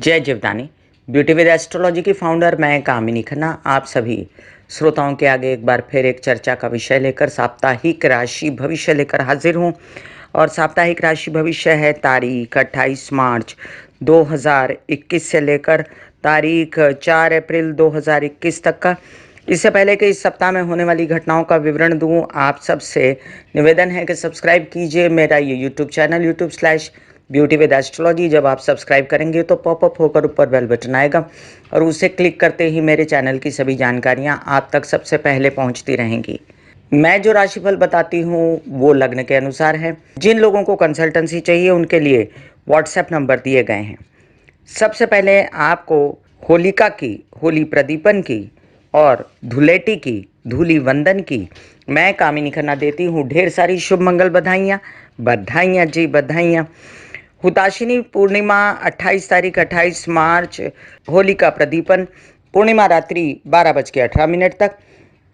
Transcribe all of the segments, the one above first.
जय Jivdani. Beauty with astrology की founder मैं कामिनी खन्ना आप सभी श्रोताओं के आगे एक बार फिर एक चर्चा का विषय लेकर साप्ताहिक राशि भविष्य लेकर हाजिर हूं। और साप्ताहिक राशि भविष्य है तारीख 28 मार्च 2021 से लेकर तारीख 4 अप्रैल 2021 तक का। इससे पहले कि इस सप्ताह में होने वाली घटनाओं का विवरण दूं, आप सबसे निवेदन है कि सब्सक्राइब कीजिए मेरा ये यूट्यूब चैनल YouTube/ब्यूटी विद एस्ट्रोलॉजी। जब आप सब्सक्राइब करेंगे तो पॉपअप होकर ऊपर बेल बटन आएगा और उसे क्लिक करते ही मेरे चैनल की सभी जानकारियां आप तक सबसे पहले पहुंचती रहेंगी। मैं जो राशिफल बताती हूँ वो लग्न के अनुसार है। जिन लोगों को कंसल्टेंसी चाहिए उनके लिए व्हाट्सएप नंबर दिए गए हैं। सबसे पहले आपको होलिका की, होली प्रदीपन की और धुलेटी की, धूली वंदन की मैं कामिनी खन्ना देती हूँ ढेर सारी शुभ मंगल बधाइयाँ। बधाइयाँ जी बधाइयाँ। हुताशिनी पूर्णिमा 28 तारीख 28 मार्च, होलिका प्रदीपन पूर्णिमा रात्रि 12:18 तक।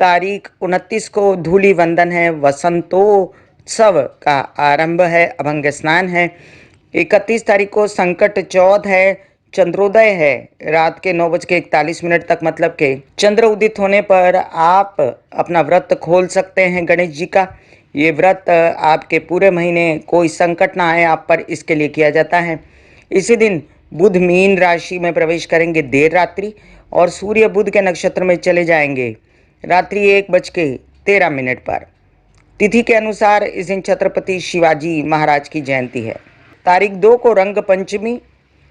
तारीख 29 को धूली वंदन है, वसंतोत्सव का आरंभ है, अभंग स्नान है। 31 तारीख को संकट चौथ है, चंद्रोदय है रात के 9:41 तक, मतलब के चंद्र उदित होने पर आप अपना व्रत खोल सकते हैं गणेश जी का। ये व्रत आपके पूरे महीने कोई संकट ना आए आप पर, इसके लिए किया जाता है। इसी दिन बुध मीन राशि में प्रवेश करेंगे देर रात्रि और सूर्य बुध के नक्षत्र में चले जाएंगे रात्रि 1:13 पर। तिथि के अनुसार इस दिन छत्रपति शिवाजी महाराज की जयंती है। तारीख 2 को रंग पंचमी,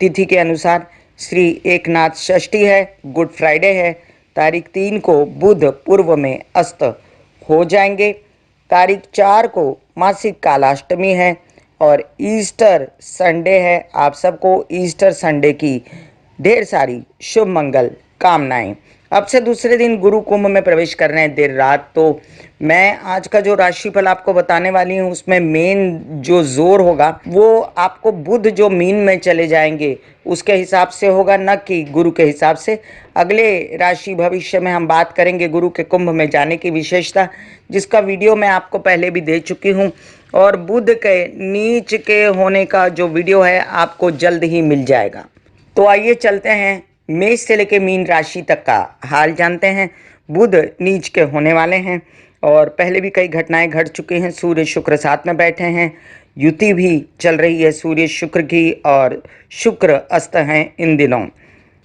तिथि के अनुसार श्री एकनाथ षष्ठी है, गुड फ्राइडे है। तारीख 3 को बुध पूर्व में अस्त हो जाएंगे। तारीख 4 को मासिक कालाष्टमी है और ईस्टर संडे है। आप सबको ईस्टर संडे की ढेर सारी शुभ मंगल कामनाएं। अब से दूसरे दिन गुरु कुंभ में प्रवेश कर रहे हैं देर रात। तो मैं आज का जो राशिफल आपको बताने वाली हूँ उसमें मेन जो जोर होगा वो आपको बुध जो मीन में चले जाएंगे उसके हिसाब से होगा, न कि गुरु के हिसाब से। अगले राशि भविष्य में हम बात करेंगे गुरु के कुंभ में जाने की विशेषता, जिसका वीडियो मैं आपको पहले भी दे चुकी हूँ। और बुध के नीच के होने का जो वीडियो है आपको जल्द ही मिल जाएगा। तो आइए चलते हैं मेष से लेकर मीन राशि तक का हाल जानते हैं। बुध नीच के होने वाले हैं और पहले भी कई घटनाएं घट चुकी हैं। सूर्य शुक्र साथ में बैठे हैं, युति भी चल रही है सूर्य शुक्र की, और शुक्र अस्त हैं इन दिनों।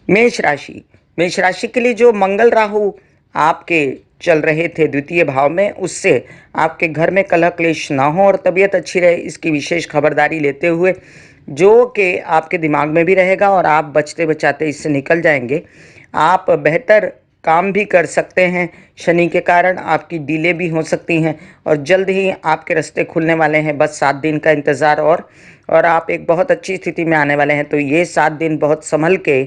मेष राशि के लिए जो मंगल राहु आपके चल रहे थे द्वितीय भाव में, उससे आपके घर में कलह क्लेश ना हो और तबीयत अच्छी रहे, इसकी विशेष खबरदारी लेते हुए, जो कि आपके दिमाग में भी रहेगा और आप बचते बचाते इससे निकल जाएंगे। आप बेहतर काम भी कर सकते हैं। शनि के कारण आपकी डीले भी हो सकती हैं और जल्द ही आपके रास्ते खुलने वाले हैं। बस 7 दिन का इंतज़ार और आप एक बहुत अच्छी स्थिति में आने वाले हैं। तो ये 7 दिन बहुत संभल के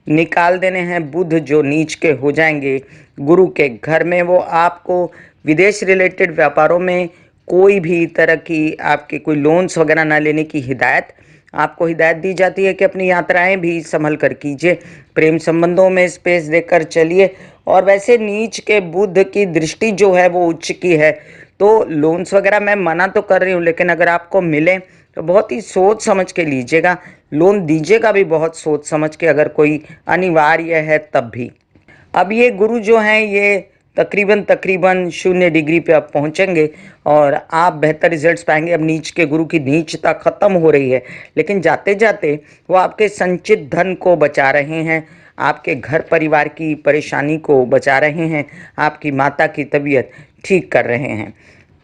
निकाल देने हैं। बुध जो नीच के हो जाएंगे गुरु के घर में, वो आपको विदेश रिलेटेड व्यापारों में कोई भी तरह की आपके कोई लोन्स वगैरह ना लेने की आपको हिदायत दी जाती है कि अपनी यात्राएं भी संभल कर कीजिए। प्रेम संबंधों में स्पेस देकर चलिए। और वैसे नीच के बुध की दृष्टि जो है वो उच्च की है, तो लोन्स वगैरह मैं मना तो कर रही हूँ, लेकिन अगर आपको मिले तो बहुत ही सोच समझ के लीजिएगा। लोन दीजिएगा भी बहुत सोच समझ के, अगर कोई अनिवार्य है तब भी। अब ये गुरु जो हैं ये तकरीबन 0 डिग्री पे अब पहुंचेंगे और आप बेहतर रिजल्ट्स पाएंगे। अब नीच के गुरु की नीचता खत्म हो रही है, लेकिन जाते जाते वो आपके संचित धन को बचा रहे हैं, आपके घर परिवार की परेशानी को बचा रहे हैं, आपकी माता की तबीयत ठीक कर रहे हैं।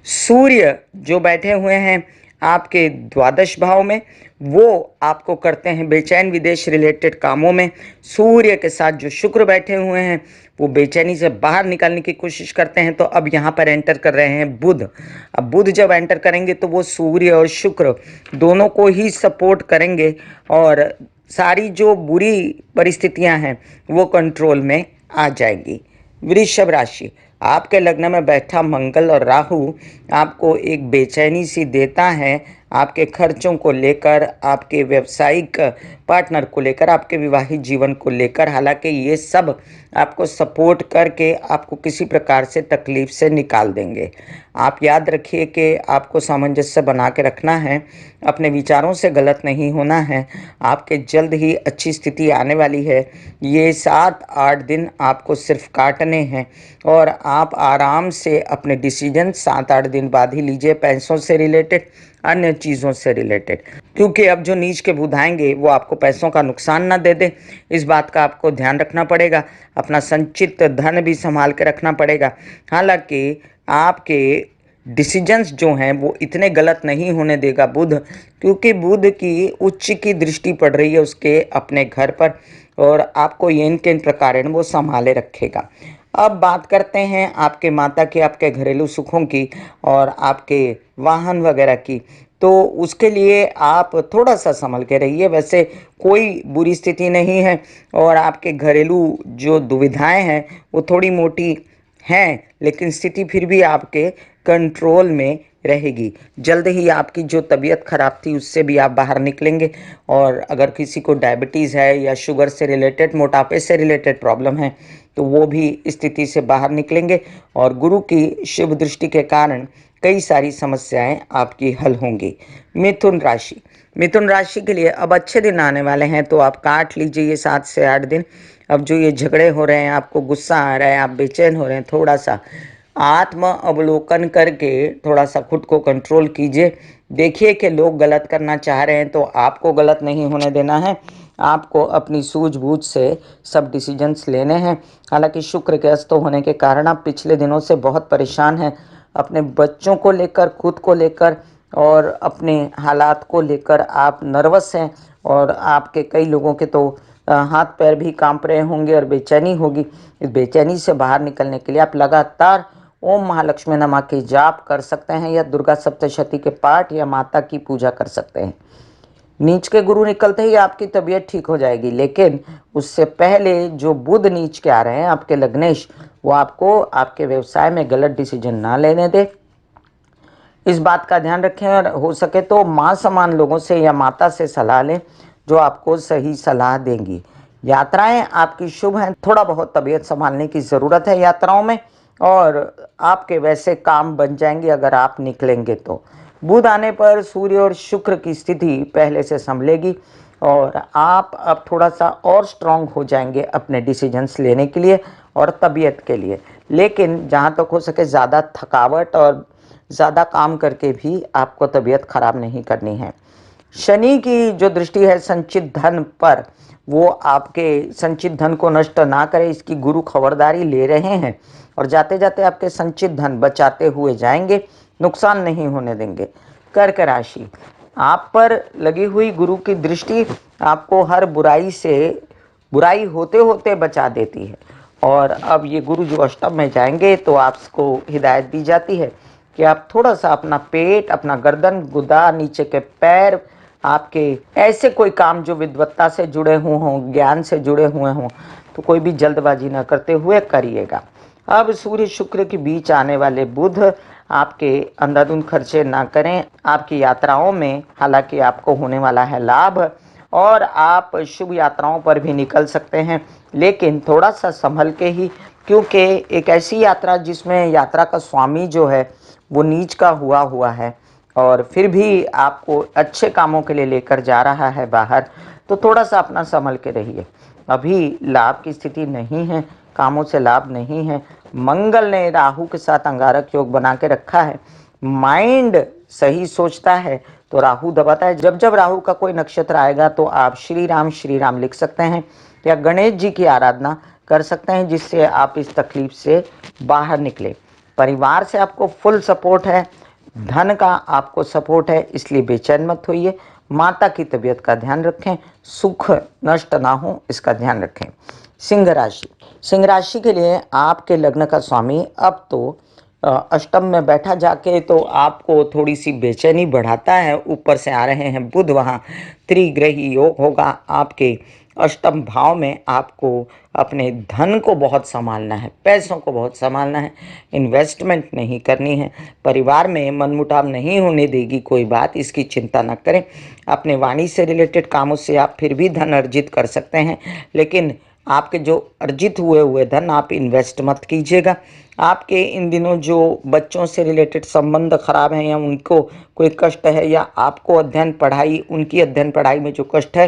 सूर्य जो बैठे हुए हैं आपके द्वादश भाव में, वो आपको करते हैं बेचैन विदेश रिलेटेड कामों में। सूर्य के साथ जो शुक्र बैठे हुए हैं वो बेचैनी से बाहर निकालने की कोशिश करते हैं। तो अब यहाँ पर एंटर कर रहे हैं बुध। अब बुध जब एंटर करेंगे तो वो सूर्य और शुक्र दोनों को ही सपोर्ट करेंगे और सारी जो बुरी परिस्थितियां हैं वो कंट्रोल में आ जाएगी। वृषभ राशि, आपके लग्न में बैठा मंगल और राहु आपको एक बेचैनी सी देता है, आपके खर्चों को लेकर, आपके व्यावसायिक पार्टनर को लेकर, आपके विवाहित जीवन को लेकर। हालांकि ये सब आपको सपोर्ट करके आपको किसी प्रकार से तकलीफ से निकाल देंगे। आप याद रखिए कि आपको सामंजस्य बना के रखना है, अपने विचारों से गलत नहीं होना है। आपके जल्द ही अच्छी स्थिति आने वाली है। ये 7-8 दिन आपको सिर्फ काटने हैं और आप आराम से अपने डिसीजन 7-8 दिन बाद ही लीजिए, पैसों से रिलेटेड, अन्य चीज़ों से रिलेटेड, क्योंकि अब जो नीच के बुध आएंगे वो आपको पैसों का नुकसान ना दे दे, इस बात का आपको ध्यान रखना पड़ेगा। अपना संचित धन भी संभाल के रखना पड़ेगा। हालांकि आपके डिसीजंस जो हैं वो इतने गलत नहीं होने देगा बुध, क्योंकि बुध की उच्च की दृष्टि पड़ रही है उसके अपने घर पर, और आपको येन केन प्रकार वो संभाले रखेगा। अब बात करते हैं आपके माता की, आपके घरेलू सुखों की और आपके वाहन वगैरह की। तो उसके लिए आप थोड़ा सा संभल के रहिए। वैसे कोई बुरी स्थिति नहीं है और आपके घरेलू जो दुविधाएं हैं वो थोड़ी मोटी हैं, लेकिन स्थिति फिर भी आपके कंट्रोल में रहेगी। जल्द ही आपकी जो तबीयत खराब थी उससे भी आप बाहर निकलेंगे, और अगर किसी को डायबिटीज़ है या शुगर से रिलेटेड, मोटापे से रिलेटेड प्रॉब्लम है तो वो भी स्थिति से बाहर निकलेंगे, और गुरु की शुभ दृष्टि के कारण कई सारी समस्याएं आपकी हल होंगी। मिथुन राशि, मिथुन राशि के लिए अब अच्छे दिन आने वाले हैं, तो आप काट लीजिए ये 7 से 8 दिन। अब जो ये झगड़े हो रहे हैं, आपको गुस्सा आ रहा है, आप बेचैन हो रहे हैं, थोड़ा सा आत्म अवलोकन करके थोड़ा सा खुद को कंट्रोल कीजिए। देखिए कि लोग गलत करना चाह रहे हैं तो आपको गलत नहीं होने देना है। आपको अपनी सूझबूझ से सब डिसीजंस लेने हैं। हालांकि शुक्र के अस्त होने के कारण आप पिछले दिनों से बहुत परेशान हैं, अपने बच्चों को लेकर, खुद को लेकर और अपने हालात को लेकर आप नर्वस हैं, और आपके कई लोगों के तो हाथ पैर भी कांप रहे होंगे और बेचैनी होगी। इस बेचैनी से बाहर निकलने के लिए आप लगातार ओम महालक्ष्मी नमः के जाप कर सकते हैं, या दुर्गा सप्तशती के पाठ या माता की पूजा कर सकते हैं। नीच के गुरु निकलते ही आपकी तबीयत ठीक हो जाएगी, लेकिन उससे पहले जो बुध नीच के आ रहे हैं आपके लग्नेश, वो आपको आपके व्यवसाय में गलत डिसीजन ना लेने दे। इस बात का ध्यान रखें, और हो सके तो माँ समान लोगों से या माता से सलाह लें जो आपको सही सलाह देंगी। यात्राएं आपकी शुभ हैं, थोड़ा बहुत तबीयत संभालने की ज़रूरत है यात्राओं में, और आपके वैसे काम बन जाएंगे अगर आप निकलेंगे तो। बुध आने पर सूर्य और शुक्र की स्थिति पहले से संभलेगी, और आप अब थोड़ा सा और स्ट्रांग हो जाएंगे अपने डिसीजंस लेने के लिए और तबीयत के लिए। लेकिन जहाँ तक हो सके ज़्यादा थकावट और ज़्यादा काम करके भी आपको तबीयत खराब नहीं करनी है। शनि की जो दृष्टि है संचित धन पर, वो आपके संचित धन को नष्ट ना करे, इसकी गुरु खबरदारी ले रहे हैं, और जाते जाते आपके संचित धन बचाते हुए जाएंगे, नुकसान नहीं होने देंगे। कर्क राशि, आप पर लगी हुई गुरु की दृष्टि आपको हर बुराई से, बुराई होते होते बचा देती है। और अब ये गुरु जो अष्टम में जाएंगे तो आपको हिदायत दी जाती है कि आप थोड़ा सा अपना पेट, अपना गर्दन, गुदा, नीचे के पैर, आपके ऐसे कोई काम जो विद्वत्ता से जुड़े हुए हों, ज्ञान से जुड़े हुए हों, तो कोई भी जल्दबाजी न करते हुए करिएगा। अब सूर्य शुक्र के बीच आने वाले बुध आपके अंधाधुंध खर्चे ना करें आपकी यात्राओं में। हालांकि आपको होने वाला है लाभ और आप शुभ यात्राओं पर भी निकल सकते हैं, लेकिन थोड़ा सा संभल के ही, क्योंकि एक ऐसी यात्रा जिसमें यात्रा का स्वामी जो है वो नीच का हुआ है, और फिर भी आपको अच्छे कामों के लिए लेकर जा रहा है बाहर, तो थोड़ा सा अपना संभल के रहिए। अभी लाभ की स्थिति नहीं है, कामों से लाभ नहीं है। मंगल ने राहु के साथ अंगारक योग बना के रखा है। माइंड सही सोचता है तो राहु दबाता है। जब जब राहु का कोई नक्षत्र आएगा तो आप श्री राम लिख सकते हैं, या गणेश जी की आराधना कर सकते हैं, जिससे आप इस तकलीफ से बाहर निकले। परिवार से आपको फुल सपोर्ट है, धन का आपको सपोर्ट है, इसलिए बेचैन मत होइए। माता की तबीयत का ध्यान रखें, सुख नष्ट ना हो इसका ध्यान रखें। सिंह राशि, सिंह राशि के लिए आपके लग्न का स्वामी अब तो अष्टम में बैठा जाके तो आपको थोड़ी सी बेचैनी बढ़ाता है। ऊपर से आ रहे हैं बुध, वहाँ त्रिग्रही योग होगा आपके अष्टम भाव में। आपको अपने धन को बहुत संभालना है, पैसों को बहुत संभालना है, इन्वेस्टमेंट नहीं करनी है। परिवार में मनमुटाव नहीं होने देगी कोई बात, इसकी चिंता न करें। अपने वाणी से रिलेटेड कामों से आप फिर भी धन अर्जित कर सकते हैं, लेकिन आपके जो अर्जित हुए हुए धन आप इन्वेस्ट मत कीजिएगा। आपके इन दिनों जो बच्चों से रिलेटेड संबंध खराब हैं या उनको कोई कष्ट है या आपको अध्ययन पढ़ाई उनकी अध्ययन पढ़ाई में जो कष्ट है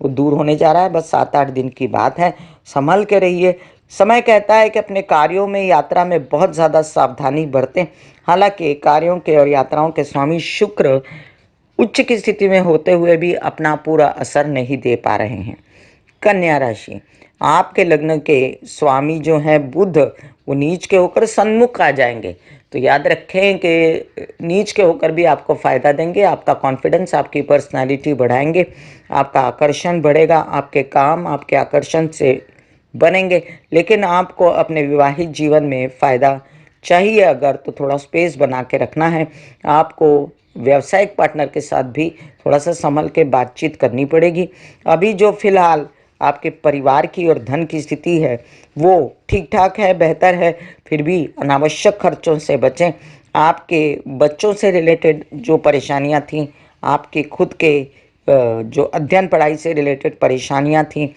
वो दूर होने जा रहा है। बस 7-8 दिन की बात है, संभल के रहिए। समय कहता है कि अपने कार्यों में यात्रा में बहुत ज़्यादा सावधानी बरतें। हालांकि कार्यों के और यात्राओं के स्वामी शुक्र उच्च की स्थिति में होते हुए भी अपना पूरा असर नहीं दे पा रहे हैं। कन्या राशि, आपके लग्न के स्वामी जो हैं बुध, वो नीच के होकर सन्मुख आ जाएंगे। तो याद रखें कि नीच के होकर भी आपको फायदा देंगे, आपका कॉन्फिडेंस, आपकी पर्सनालिटी बढ़ाएंगे, आपका आकर्षण बढ़ेगा, आपके काम आपके आकर्षण से बनेंगे। लेकिन आपको अपने विवाहित जीवन में फ़ायदा चाहिए अगर, तो थोड़ा स्पेस बना के रखना है। आपको व्यावसायिक पार्टनर के साथ भी थोड़ा सा संभल के बातचीत करनी पड़ेगी। अभी जो फिलहाल आपके परिवार की और धन की स्थिति है वो ठीक ठाक है, बेहतर है, फिर भी अनावश्यक खर्चों से बचें। आपके बच्चों से रिलेटेड जो परेशानियां थीं, आपके खुद के जो अध्ययन पढ़ाई से रिलेटेड परेशानियां थीं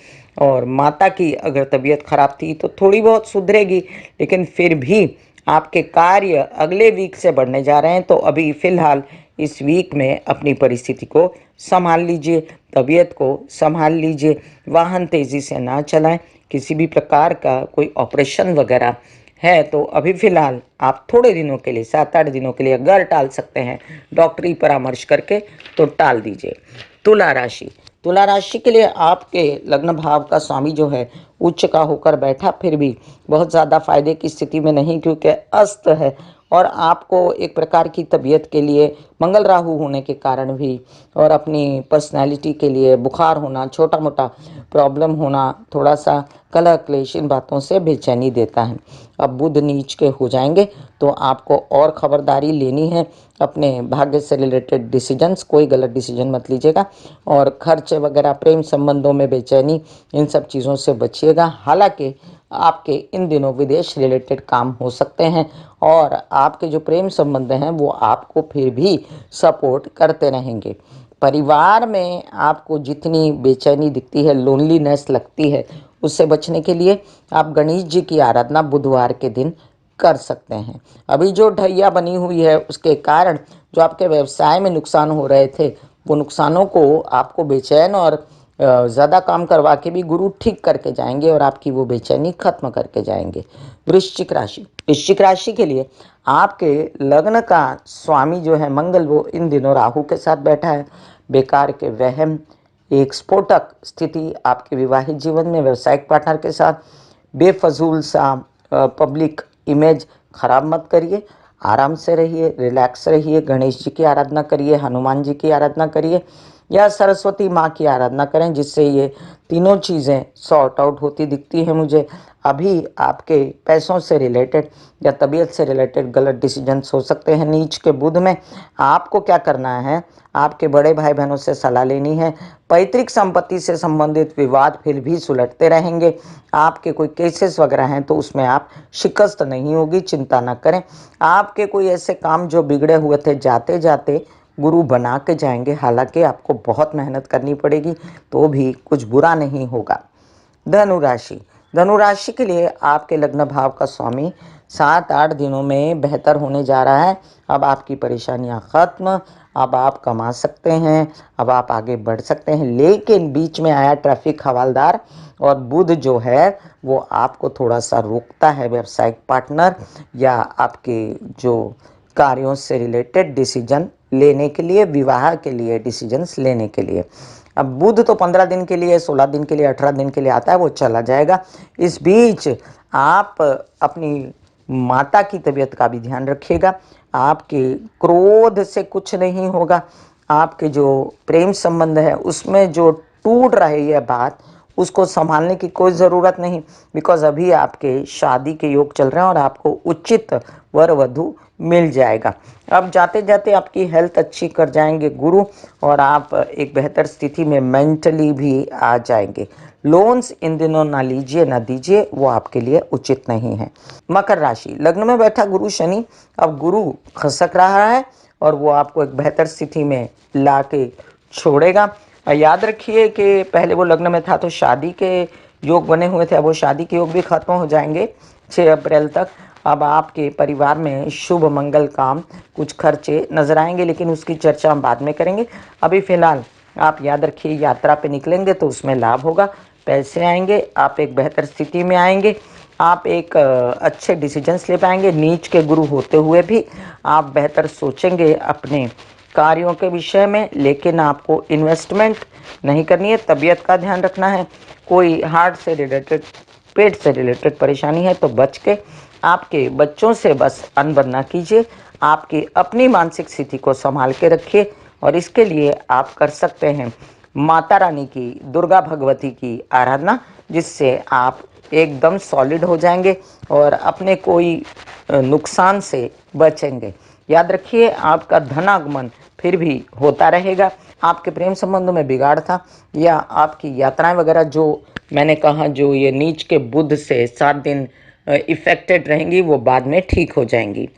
और माता की अगर तबीयत खराब थी तो थोड़ी बहुत सुधरेगी, लेकिन फिर भी आपके कार्य अगले वीक से बढ़ने जा रहे हैं। तो अभी फ़िलहाल इस वीक में अपनी परिस्थिति को संभाल लीजिए, तबीयत को संभाल लीजिए, वाहन तेज़ी से ना चलाएं। किसी भी प्रकार का कोई ऑपरेशन वगैरह है तो अभी फ़िलहाल आप थोड़े दिनों के लिए 7-8 दिनों के लिए अगर टाल सकते हैं डॉक्टरी परामर्श करके तो टाल दीजिए। तुला राशि, तुला राशि के लिए आपके लग्न भाव का स्वामी जो है उच्च का होकर बैठा, फिर भी बहुत ज़्यादा फायदे की स्थिति में नहीं, क्योंकि अस्त है और आपको एक प्रकार की तबीयत के लिए मंगल राहु होने के कारण भी और अपनी पर्सनैलिटी के लिए बुखार होना, छोटा मोटा प्रॉब्लम होना, थोड़ा सा कलह क्लेश, इन बातों से बेचैनी देता है। अब बुध नीच के हो जाएंगे तो आपको और खबरदारी लेनी है। अपने भाग्य से रिलेटेड डिसीजंस, कोई गलत डिसीजन मत लीजिएगा और खर्च वगैरह, प्रेम संबंधों में बेचैनी, इन सब चीज़ों से बचिएगा। हालांकि आपके इन दिनों विदेश रिलेटेड काम हो सकते हैं और आपके जो प्रेम संबंध हैं वो आपको फिर भी सपोर्ट करते रहेंगे। परिवार में आपको जितनी बेचैनी दिखती है, लोनलीनेस लगती है, उससे बचने के लिए आप गणेश जी की आराधना बुधवार के दिन कर सकते हैं। अभी जो ढैया बनी हुई है उसके कारण जो आपके व्यवसाय में नुकसान हो रहे थे वो नुकसानों को आपको बेचैन और ज़्यादा काम करवा के भी गुरु ठीक करके जाएंगे और आपकी वो बेचैनी खत्म करके जाएंगे। वृश्चिक राशि, वृश्चिक राशि के लिए आपके लग्न का स्वामी जो है मंगल, वो इन दिनों राहु के साथ बैठा है। बेकार के वहम, एक स्फोटक स्थिति आपके विवाहित जीवन में, व्यवसायिक पार्टनर के साथ बेफजूल सा पब्लिक इमेज खराब मत करिए। आराम से रहिए, रिलैक्स रहिए, गणेश जी की आराधना करिए, हनुमान जी की आराधना करिए या सरस्वती माँ की आराधना करें, जिससे ये तीनों चीज़ें सॉर्ट आउट होती दिखती हैं मुझे। अभी आपके पैसों से रिलेटेड या तबीयत से रिलेटेड गलत डिसीजंस हो सकते हैं नीच के बुध में। आपको क्या करना है, आपके बड़े भाई बहनों से सलाह लेनी है। पैतृक संपत्ति से संबंधित विवाद फिर भी सुलझते रहेंगे। आपके कोई केसेस वगैरह हैं तो उसमें आप शिकस्त नहीं होगी, चिंता ना करें। आपके कोई ऐसे काम जो बिगड़े हुए थे जाते जाते गुरु बना के जाएंगे, हालांकि आपको बहुत मेहनत करनी पड़ेगी तो भी कुछ बुरा नहीं होगा। धनु राशि, धनु राशि के लिए आपके लग्न भाव का स्वामी 7-8 दिनों में बेहतर होने जा रहा है। अब आपकी परेशानियां खत्म, अब आप कमा सकते हैं, अब आप आगे बढ़ सकते हैं। लेकिन बीच में आया ट्रैफिक हवालदार और बुध जो है वो आपको थोड़ा सा रोकता है व्यावसायिक पार्टनर या आपके जो कार्यों से रिलेटेड डिसीजन लेने के लिए, विवाह के लिए डिसीजंस लेने के लिए। अब बुध तो 15 दिन के लिए, 16 दिन के लिए, 18 दिन के लिए आता है, वो चला जाएगा। इस बीच आप अपनी माता की तबीयत का भी ध्यान रखिएगा। आपके क्रोध से कुछ नहीं होगा। आपके जो प्रेम संबंध है उसमें जो टूट रही है बात, उसको संभालने की कोई ज़रूरत नहीं, बिकॉज अभी आपके शादी के योग चल रहे हैं और आपको उचित वर वधु मिल जाएगा। अब जाते जाते आपकी हेल्थ अच्छी कर जाएंगे गुरु और आप एक बेहतर स्थिति में मेंटली भी आ जाएंगे। लोन्स इन दिनों ना लीजिए ना दीजिए, वो आपके लिए उचित नहीं है। मकर राशि, लग्न में बैठा गुरु शनि, अब गुरु खसक रहा है और वो आपको एक बेहतर स्थिति में ला के छोड़ेगा। याद रखिए कि पहले वो लग्न में था तो शादी के योग बने हुए थे, अब वो शादी के योग भी खत्म हो जाएंगे 6 अप्रैल तक। अब आपके परिवार में शुभ मंगल काम कुछ खर्चे नजर आएंगे, लेकिन उसकी चर्चा हम बाद में करेंगे। अभी फिलहाल आप याद रखिए, यात्रा पे निकलेंगे तो उसमें लाभ होगा, पैसे आएंगे, आप एक बेहतर स्थिति में आएंगे, आप एक अच्छे डिसीजंस ले पाएंगे। नीच के गुरु होते हुए भी आप बेहतर सोचेंगे अपने कार्यों के विषय में, लेकिन आपको इन्वेस्टमेंट नहीं करनी है। तबीयत का ध्यान रखना है, कोई हार्ट से रिलेटेड, पेट से रिलेटेड परेशानी है तो बच के, आपके बच्चों से बस अनबन ना कीजिए। आपकी अपनी मानसिक स्थिति को संभाल के रखिए, और इसके लिए आप कर सकते हैं माता रानी की, दुर्गा भगवती की आराधना, जिससे आप एकदम सॉलिड हो जाएंगे और अपने कोई नुकसान से बचेंगे। याद रखिए, आपका धनागमन फिर भी होता रहेगा। आपके प्रेम संबंधों में बिगाड़ था, या आपकी यात्राएं वगैरह जो मैंने कहा, जो ये नीच के बुध से 7 दिन इफेक्टेड रहेंगी, वो बाद में ठीक हो जाएंगी।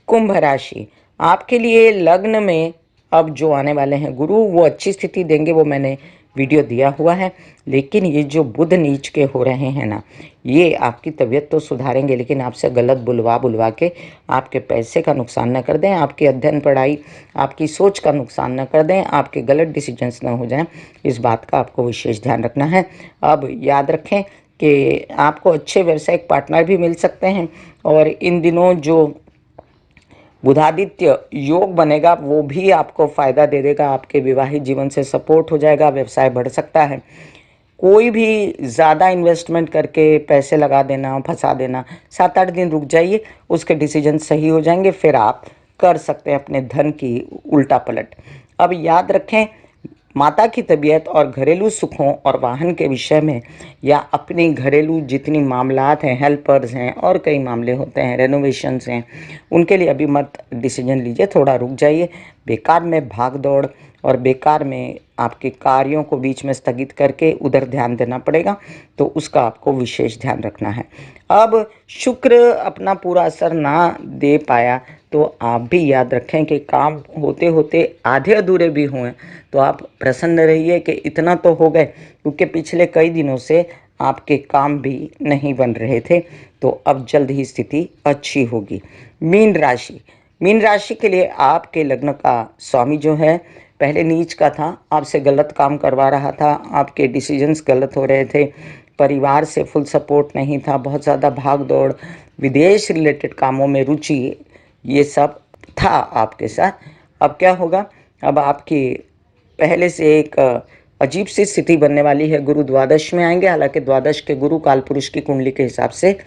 कुंभ राशि, आपके लिए लग्न में अब जो आने वाले हैं गुरु, वो अच्छी स्थिति देंगे, वो मैंने वीडियो दिया हुआ है। लेकिन ये जो बुध नीच के हो रहे हैं ना, ये आपकी तबीयत तो सुधारेंगे, लेकिन आपसे गलत बुलवा बुलवा के आपके पैसे का नुकसान न कर दें, आपकी अध्ययन पढ़ाई, आपकी सोच का नुकसान न कर दें, आपके गलत डिसीजंस न हो जाएं। इस बात का आपको विशेष ध्यान रखना है। अब याद रखें कि आपको अच्छे व्यावसायिक पार्टनर भी मिल सकते हैं, और इन दिनों जो बुधादित्य योग बनेगा वो भी आपको फायदा दे देगा, आपके विवाहित जीवन से सपोर्ट हो जाएगा, व्यवसाय बढ़ सकता है। कोई भी ज़्यादा इन्वेस्टमेंट करके पैसे लगा देना, फंसा देना, 7-8 दिन रुक जाइए, उसके डिसीजन सही हो जाएंगे, फिर आप कर सकते हैं अपने धन की उल्टा पलट। अब याद रखें, माता की तबीयत और घरेलू सुखों और वाहन के विषय में, या अपनी घरेलू जितनी मामलात हैं, हेल्पर्स हैं और कई मामले होते हैं, रेनोवेशंस हैं, उनके लिए अभी मत डिसीजन लीजिए, थोड़ा रुक जाइए। बेकार में भाग दौड़ और बेकार में आपके कार्यों को बीच में स्थगित करके उधर ध्यान देना पड़ेगा, तो उसका आपको विशेष ध्यान रखना है। अब शुक्र अपना पूरा असर ना दे पाया, तो आप भी याद रखें कि काम होते होते आधे अधूरे भी हुए, तो आप प्रसन्न रहिए कि इतना तो हो गए, क्योंकि पिछले कई दिनों से आपके काम भी नहीं बन रहे थे, तो अब जल्द ही स्थिति अच्छी होगी। मीन राशि, मीन राशि के लिए आपके लग्न का स्वामी जो है, पहले नीच का था, आपसे गलत काम करवा रहा था, आपके डिसीजंस गलत हो रहे थे, परिवार से फुल सपोर्ट नहीं था, बहुत ज़्यादा भाग दौड़, विदेश रिलेटेड कामों में रुचि, ये सब था आपके साथ। अब क्या होगा, अब आपकी पहले से एक अजीब सी स्थिति बनने वाली है। गुरु द्वादश में आएंगे, हालांकि द्वादश के गुरु काल पुरुष की कुंडली के हिसाब से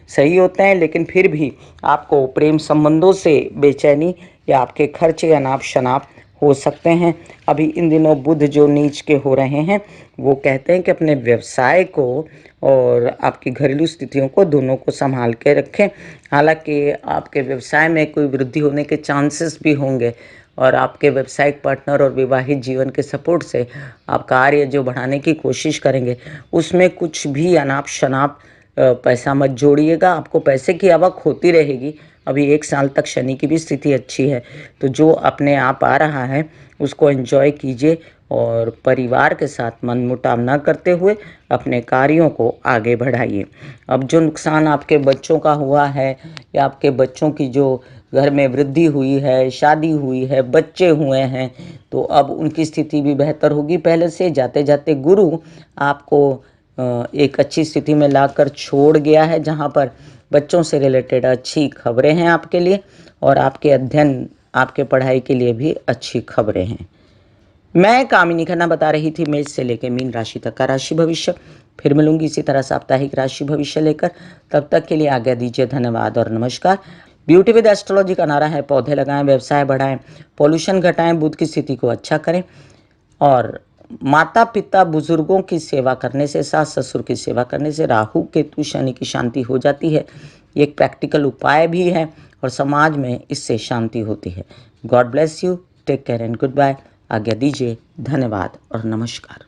सही होते हैं, लेकिन फिर भी आपको प्रेम संबंधों से बेचैनी या आपके खर्चे अनाप शनाप हो सकते हैं। अभी इन दिनों बुध जो नीच के हो रहे हैं, वो कहते हैं कि अपने व्यवसाय को और आपकी घरेलू स्थितियों को, दोनों को संभाल के रखें। हालांकि आपके व्यवसाय में कोई वृद्धि होने के चांसेस भी होंगे, और आपके व्यावसायिक पार्टनर और विवाहित जीवन के सपोर्ट से आप कार्य जो बढ़ाने की कोशिश करेंगे, उसमें कुछ भी अनाप शनाप पैसा मत जोड़िएगा। आपको पैसे की आवक होती रहेगी, अभी 1 साल तक शनि की भी स्थिति अच्छी है, तो जो अपने आप आ रहा है उसको एंजॉय कीजिए, और परिवार के साथ मनमुटाव न करते हुए अपने कार्यों को आगे बढ़ाइए। अब जो नुकसान आपके बच्चों का हुआ है, या आपके बच्चों की जो घर में वृद्धि हुई है, शादी हुई है, बच्चे हुए हैं, तो अब उनकी स्थिति भी बेहतर होगी पहले से। जाते जाते गुरु आपको एक अच्छी स्थिति में लाकर छोड़ गया है, जहाँ पर बच्चों से रिलेटेड अच्छी खबरें हैं आपके लिए, और आपके अध्ययन, आपके पढ़ाई के लिए भी अच्छी खबरें हैं। मैं कामिनी खन्ना बता रही थी मेष से लेकर मीन राशि तक का राशि भविष्य। फिर मिलूंगी इसी तरह साप्ताहिक राशि भविष्य लेकर, तब तक के लिए आज्ञा दीजिए। धन्यवाद और नमस्कार। ब्यूटी विद एस्ट्रोलॉजी का नारा है, पौधे लगाएं, व्यवसाय बढ़ाएं, पॉल्यूशन घटाएं, बुध की स्थिति को अच्छा करें, और माता पिता बुजुर्गों की सेवा करने से, सास ससुर की सेवा करने से राहु केतु शनि की शांति हो जाती है। ये एक प्रैक्टिकल उपाय भी है, और समाज में इससे शांति होती है। God bless you, take care and goodbye. आज्ञा दीजिए। धन्यवाद और नमस्कार।